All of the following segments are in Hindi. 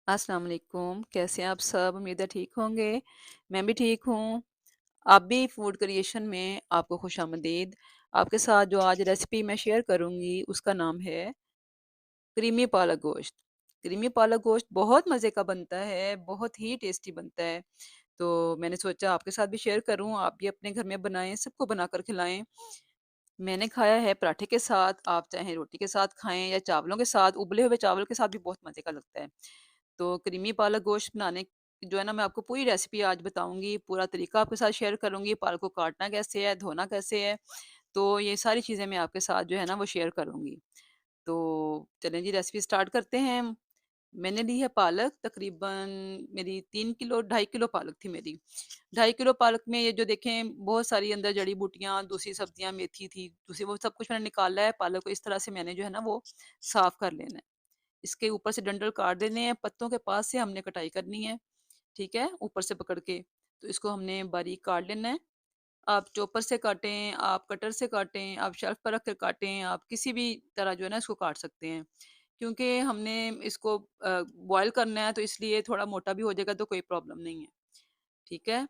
अस्सलाम वालेकुम, कैसे हैं आप सब? उम्मीद है ठीक होंगे। मैं भी ठीक हूँ। आप भी फूड क्रिएशन में आपको खुशामदीद। आपके साथ जो आज रेसिपी मैं शेयर करूँगी उसका नाम है क्रीमी पालक गोश्त। क्रीमी पालक गोश्त बहुत मज़े का बनता है, बहुत ही टेस्टी बनता है। तो मैंने सोचा आपके साथ भी शेयर करूँ, आप भी अपने घर में बनाएँ, सबको बनाकर खिलाएँ। मैंने खाया है पराठे के साथ, आप चाहे रोटी के साथ खाएँ या चावलों के साथ, उबले हुए चावल के साथ भी बहुत मज़े का लगता है। तो क्रीमी पालक गोश्त बनाने की जो है ना मैं आपको पूरी रेसिपी आज बताऊँगी, पूरा तरीका आपके साथ शेयर करूँगी, पालक को काटना कैसे है, धोना कैसे है, तो ये सारी चीज़ें मैं आपके साथ जो है ना वो शेयर करूँगी। तो चलें जी रेसिपी स्टार्ट करते हैं। मैंने ली है पालक तकरीबन मेरी 3 किलो 2.5 किलो पालक थी मेरी। 2.5 किलो पालक में ये जो देखें बहुत सारी अंदर जड़ी-बूटियाँ, दूसरी सब्जियाँ, मेथी थी, दूसरी वो सब कुछ मैंने निकाला है, पालक को इस तरह से मैंने जो है ना वो साफ कर लेना है। इसके ऊपर से डंठल काट देने हैं, पत्तों के पास से हमने कटाई करनी है, ठीक है? ऊपर से पकड़ के। तो इसको हमने बारीक काट लेना है। आप चॉपर से काटें, आप कटर से काटें, आप शेल्फ पर रख कर काटें, आप किसी भी तरह जो है ना इसको काट सकते हैं। क्योंकि हमने इसको बॉयल करना है तो इसलिए थोड़ा मोटा भी हो जाएगा तो कोई प्रॉब्लम नहीं है। ठीक है?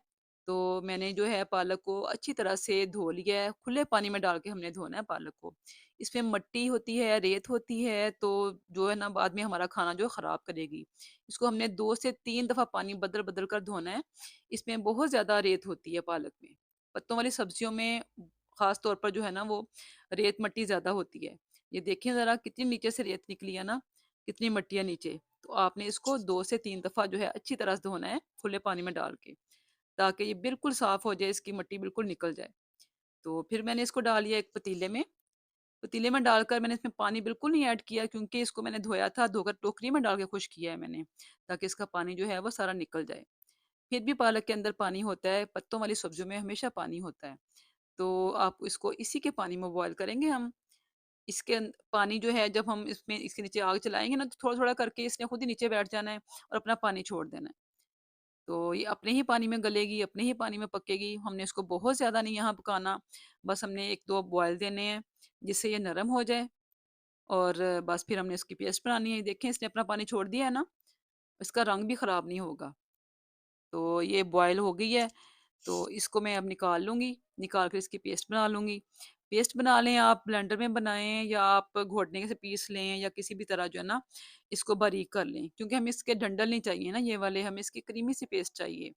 तो मैंने जो है पालक को अच्छी तरह से धो लिया है, खुले पानी में डाल के हमने धोना है पालक को। इसमें मिट्टी होती है, रेत होती है, तो जो है ना बाद में हमारा खाना जो है खराब करेगी। इसको हमने 2 से 3 दफ़ा पानी बदल-बदल कर धोना है। इसमें बहुत ज़्यादा रेत होती है पालक में। पत्तों वाली सब्जियों में ख़ास तौर पर जो है ना वो रेत मिट्टी ज़्यादा होती है। ये देखिए ज़रा कितनी नीचे से रेत निकली है ना, कितनी मिट्टी है नीचे। तो आपने इसको 2 से 3 दफ़ा जो है अच्छी तरह से धोना है, खुले पानी में डाल के। ताकि ये बिल्कुल साफ हो जाए, इसकी मिट्टी बिल्कुल निकल जाए। तो फिर मैंने इसको डाल लिया एक पतीले में। पतीले में डालकर मैंने इसमें पानी बिल्कुल नहीं ऐड किया क्योंकि इसको मैंने धोया था, धोकर टोकरी में डाल के खुश्क किया है मैंने, ताकि इसका पानी जो है वो सारा निकल जाए। फिर भी पालक के अंदर पानी होता है, पत्तों वाली सब्जियों में हमेशा पानी होता है। तो आप इसको इसी के पानी में बॉयल करेंगे हम। इसके पानी जो है जब हम इसमें इसके नीचे आग चलाएँगे ना तो थोड़ा-थोड़ा करके इसने खुद ही नीचे बैठ जाना है और अपना पानी छोड़ देना है। तो ये अपने ही पानी में गलेगी, अपने ही पानी में पकेगी। हमने इसको बहुत ज़्यादा नहीं यहाँ पकाना, बस हमने 1-2 बॉयल देने हैं, जिससे ये नरम हो जाए और बस फिर हमने इसकी पेस्ट बनानी है। देखें इसने अपना पानी छोड़ दिया है ना, इसका रंग भी ख़राब नहीं होगा। तो ये बॉयल हो गई है, तो इसको मैं अब निकाल लूँगी, निकाल कर इसकी पेस्ट बना लूँगी। पेस्ट बना लें आप ब्लेंडर में बनाएँ या आप घोटने से पीस लें या किसी भी तरह जो है ना, इसको बारीक कर लें। क्योंकि हमें इसके डंठल नहीं चाहिए ना ये वाले, हमें इसकी क्रीमी सी पेस्ट चाहिए।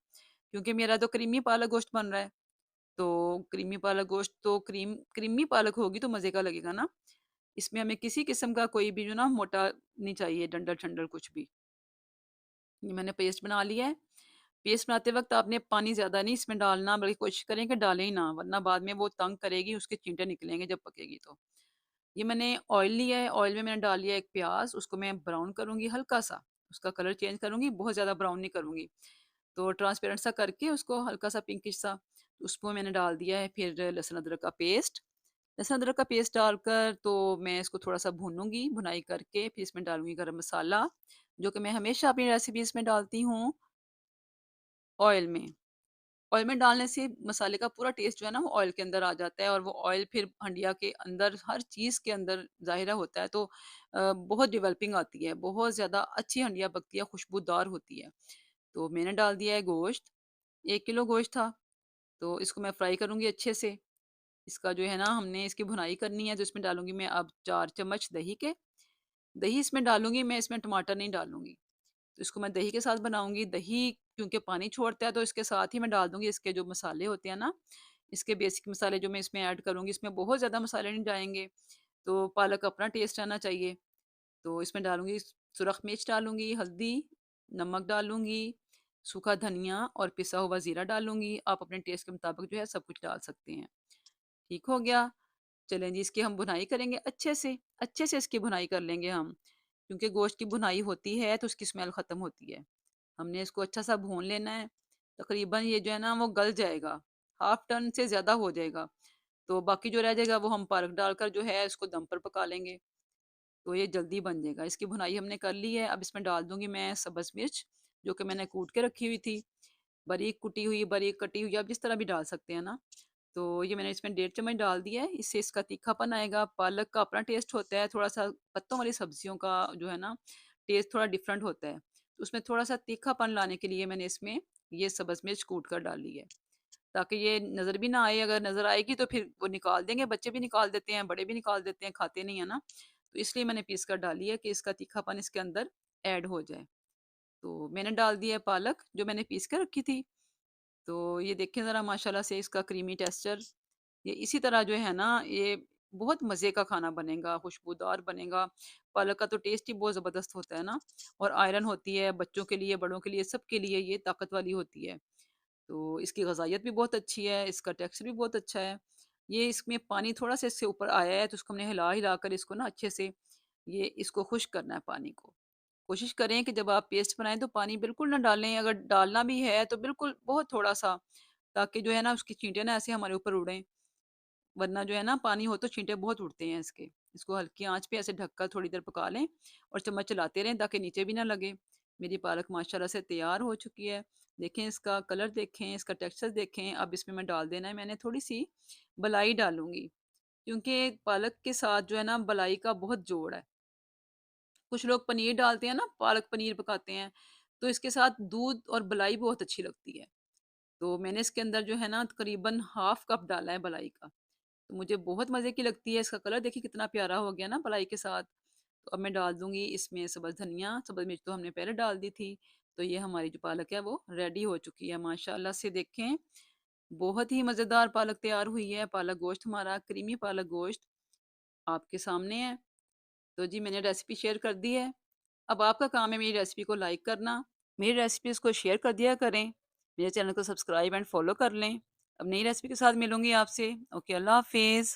क्योंकि मेरा तो क्रीमी पालक गोश्त बन रहा है, तो क्रीमी पालक गोश्त तो क्रीमी पालक होगी तो मज़े का लगेगा ना। इसमें हमें किसी किस्म का कोई भी जो ना मोटा नहीं चाहिए डंठल-शंठल कुछ भी। ये मैंने पेस्ट बना लिया है। पेस्ट बनाते वक़्त आपने पानी ज़्यादा नहीं इसमें डालना बल्कि कोशिश करें कि डालें ही ना, वरना बाद में वो तंग करेगी, उसके छींटे निकलेंगे जब पकेगी तो। ये मैंने ऑयल लिया है, ऑयल में मैंने डाल लिया एक प्याज़, उसको मैं ब्राउन करूँगी हल्का-सा, उसका कलर चेंज करूँगी, बहुत ज़्यादा ब्राउन नहीं करूँगी। तो ट्रांसपेरेंट सा करके उसको हल्का-सा पिंकिश सा, उसको मैंने डाल दिया है फिर लहसुन अदरक का पेस्ट। लहसुन अदरक का पेस्ट डालकर तो मैं इसको थोड़ा-सा भूनूँगी, भुनाई करके फिर इसमें डालूँगी गरम मसाला, जो कि मैं हमेशा अपनी रेसिपीज़ में डालती हूँ ऑयल में। ऑयल में डालने से मसाले का पूरा टेस्ट जो है ना वो ऑयल के अंदर आ जाता है और वो ऑयल फिर हंडिया के अंदर हर चीज़ के अंदर ज़ाहिरा होता है तो बहुत डेवलपिंग आती है, बहुत ज़्यादा अच्छी हंडिया पकती है, खुशबूदार होती है। तो मैंने डाल दिया है गोश्त, 1 किलो गोश्त था, तो इसको मैं फ्राई करूँगी अच्छे से। इसका जो है ना हमने इसकी भुनाई करनी है तो इसमें डालूँगी मैं अब 4 चम्मच दही के। दही इसमें डालूँगी मैं, इसमें टमाटर नहीं डालूँगी। तो इसको मैं दही के साथ बनाऊँगी। दही क्योंकि पानी छोड़ता है तो इसके साथ ही मैं डाल दूँगी इसके जो मसाले होते हैं ना, इसके बेसिक मसाले जो मैं इसमें ऐड करूँगी, इसमें बहुत ज़्यादा मसाले नहीं जाएँगे, तो पालक का अपना टेस्ट आना चाहिए। तो इसमें डालूँगी सुरख मिर्च डालूँगी, हल्दी, नमक डालूँगी, सूखा धनिया और पिसा हुआ ज़ीरा डालूँगी। आप अपने टेस्ट के मुताबिक जो है सब कुछ डाल सकते हैं। ठीक हो गया? चलें जी इसकी हम भुनाई करेंगे अच्छे से इसकी भुनाई कर लेंगे हम। क्योंकि गोश्त की भुनाई होती है तो उसकी स्मेल ख़त्म होती है। हमने इसको अच्छा-सा भून लेना है। तकरीबन ये जो है ना वो गल जाएगा, हाफ़ टन से ज़्यादा हो जाएगा। तो बाकी जो रह जाएगा वो हम पालक डालकर जो है इसको दम पर पका लेंगे, तो ये जल्दी बन जाएगा। इसकी भुनाई हमने कर ली है, अब इसमें डाल दूँगी मैं सब्ज़ मिर्च, जो कि मैंने कूट के रखी हुई थी। बारीक कुटी हुई, बारीक कटी हुई, आप जिस तरह भी डाल सकते हैं ना। तो ये मैंने इसमें 1.5 चम्मच डाल दिया है, इससे इसका तीखापन आएगा। पालक का अपना टेस्ट होता है, थोड़ा-सा पत्तों वाली सब्जियों का जो है ना, टेस्ट थोड़ा डिफरेंट होता है। तो उसमें थोड़ा-सा तीखापन लाने के लिए मैंने इसमें ये सब्ज़ मिर्च कूट कर डाली है, ताकि ये नज़र भी ना आए। अगर नज़र आएगी तो फिर वो निकाल देंगे, बच्चे भी निकाल देते हैं, बड़े भी निकाल देते हैं, खाते नहीं है ना। तो इसलिए मैंने पीस कर डाली है कि इसका तीखापन इसके अंदर ऐड हो जाए। तो मैंने डाल दिया है पालक जो मैंने पीस के रखी थी। तो ये देखें ज़रा माशाल्लाह से इसका क्रीमी टेक्सचर। ये इसी तरह जो है ना, ये बहुत मज़े का खाना बनेगा, खुशबूदार बनेगा। पालक का तो टेस्ट ही बहुत ज़बरदस्त होता है ना, और आयरन होती है बच्चों के लिए, बड़ों के लिए, सबके लिए ये ताकत वाली होती है। तो इसकी ग़ज़ाइयत भी बहुत अच्छी है, इसका टेक्सचर भी बहुत अच्छा है। ये इसमें पानी थोड़ा-सा इससे ऊपर आया है, तो उसको हमने हिला-हिला कर इसको ना अच्छे से ये इसको खुश्क करना है पानी को। कोशिश करें कि जब आप पेस्ट बनाएँ तो पानी बिल्कुल ना डालें, अगर डालना भी है तो बिल्कुल बहुत थोड़ा-सा, ताकि जो है ना उसकी छींटे ना ऐसे हमारे ऊपर उड़ें, वरना जो है ना पानी हो तो छींटे बहुत उड़ते हैं इसके। इसको हल्की आँच पे ऐसे ढककर थोड़ी देर पका लें और चम्मच चलाते रहें ताकि नीचे भी ना लगे। मेरी पालक माशाल्लाह से तैयार हो चुकी है। देखें इसका कलर देखें, इसका टेक्सचर देखें। अब इसमें मैं डाल देना है, मैंने थोड़ी-सी मलाई डालूँगी, क्योंकि पालक के साथ जो है ना मलाई का बहुत जोड़ है। कुछ लोग पनीर डालते हैं ना, पालक पनीर पकाते हैं, तो इसके साथ दूध और मलाई बहुत अच्छी लगती है। तो मैंने इसके अंदर जो है ना तकरीबन हाफ़ कप डाला है मलाई का। तो मुझे बहुत मज़े की लगती है, इसका कलर देखिए कितना प्यारा हो गया ना मलाई के साथ। तो अब मैं डाल दूँगी इसमें सब्ज़ धनिया, सब्ज़ मिर्च तो हमने पहले डाल दी थी। तो ये हमारी जो पालक है वो रेडी हो चुकी है माशाअल्लाह से। देखें, बहुत ही मज़ेदार पालक तैयार हुई है। पालक गोश्त हमारा क्रीमी पालक गोश्त आपके सामने है। तो जी मैंने रेसिपी शेयर कर दी है। अब आपका काम है मेरी रेसिपी को लाइक करना, मेरी रेसिपीज़ को शेयर कर दिया करें, मेरे चैनल को सब्सक्राइब एंड फॉलो कर लें। अब नई रेसिपी के साथ मिलूँगी आपसे। ओके, अल्लाह हाफ़िज़।